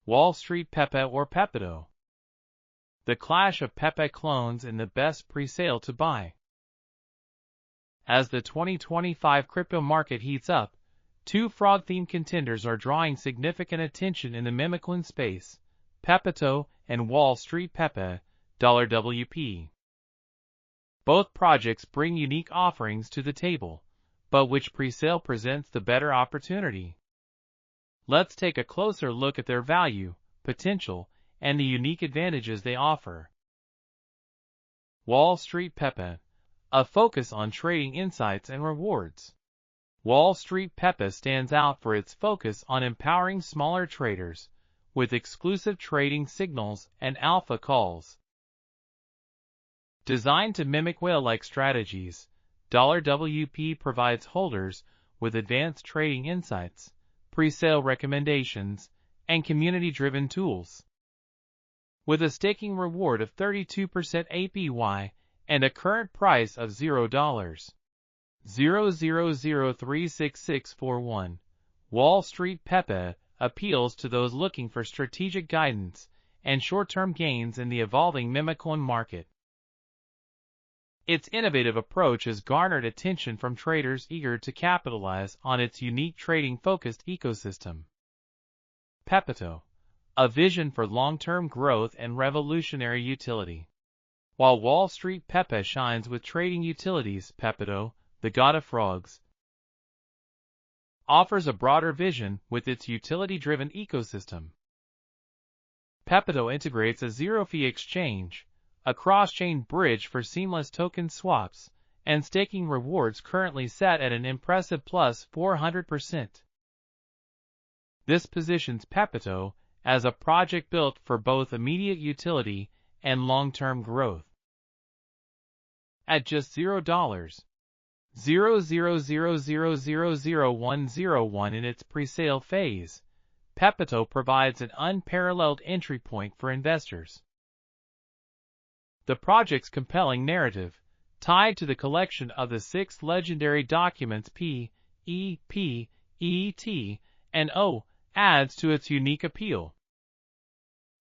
Wall Street Pepe or Pepeto. The clash of Pepe clones in the best pre-sale to buy. As the 2025 crypto market heats up, two fraud-themed contenders are drawing significant attention in the memecoin space, Pepeto and Wall Street Pepe, $WP. Both projects bring unique offerings to the table, but which pre-sale presents the better opportunity? Let's take a closer look at their value, potential, and the unique advantages they offer. Wall Street Pepe, a focus on trading insights and rewards. Wall Street Pepe stands out for its focus on empowering smaller traders with exclusive trading signals and alpha calls. Designed to mimic whale-like strategies, $WP provides holders with advanced trading insights, pre-sale recommendations, and community-driven tools. With a staking reward of 32% APY and a current price of $0.000366641, Wall Street Pepe appeals to those looking for strategic guidance and short-term gains in the evolving memecoin market. Its innovative approach has garnered attention from traders eager to capitalize on its unique trading-focused ecosystem. Pepeto, a vision for long-term growth and revolutionary utility. While Wall Street Pepe shines with trading utilities, Pepeto, the god of frogs, offers a broader vision with its utility-driven ecosystem. Pepeto integrates a zero-fee exchange, a cross-chain bridge for seamless token swaps, and staking rewards currently set at an impressive plus 400%. This positions Pepeto as a project built for both immediate utility and long-term growth. At just $0.000000101 in its pre-sale phase, Pepeto provides an unparalleled entry point for investors. The project's compelling narrative, tied to the collection of the 6 legendary documents P, E, P, E, T, and O, adds to its unique appeal.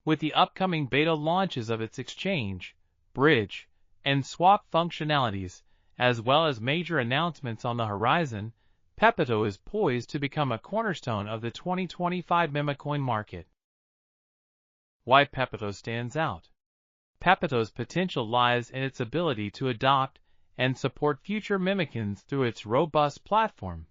With the upcoming beta launches of its exchange, bridge, and swap functionalities, as well as major announcements on the horizon, Pepeto is poised to become a cornerstone of the 2025 memecoin market. Why Pepeto stands out? Pepeto's potential lies in its ability to adopt and support future memecoins through its robust platform.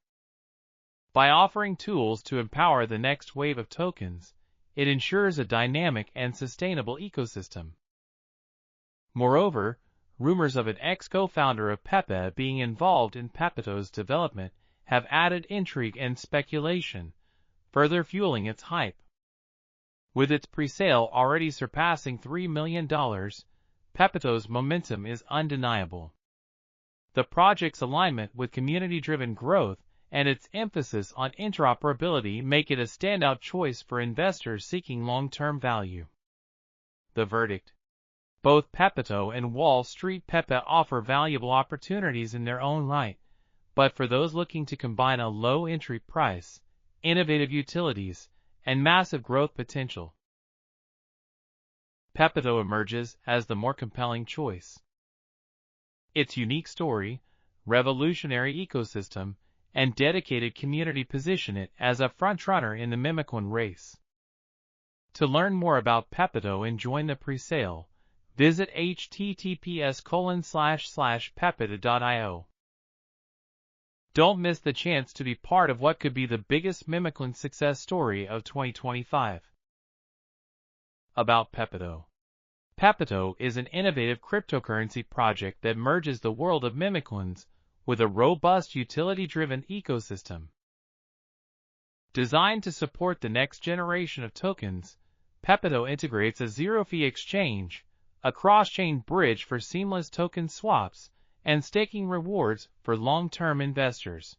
By offering tools to empower the next wave of tokens, it ensures a dynamic and sustainable ecosystem. Moreover, rumors of an ex-co-founder of Pepe being involved in Pepeto's development have added intrigue and speculation, further fueling its hype. With its pre-sale already surpassing $3 million, Pepeto's momentum is undeniable. The project's alignment with community-driven growth and its emphasis on interoperability make it a standout choice for investors seeking long-term value. The verdict: both Pepeto and Wall Street Pepe offer valuable opportunities in their own right, but for those looking to combine a low entry price, innovative utilities, and massive growth potential, Pepeto emerges as the more compelling choice. Its unique story, revolutionary ecosystem, and dedicated community position it as a frontrunner in the memecoin race. To learn more about Pepeto and join the pre-sale, visit https://pepeto.io. Don't miss the chance to be part of what could be the biggest memecoin success story of 2025. About Pepeto. Pepeto is an innovative cryptocurrency project that merges the world of memecoins with a robust utility-driven ecosystem. Designed to support the next generation of tokens, Pepeto integrates a zero-fee exchange, a cross-chain bridge for seamless token swaps, and staking rewards for long-term investors.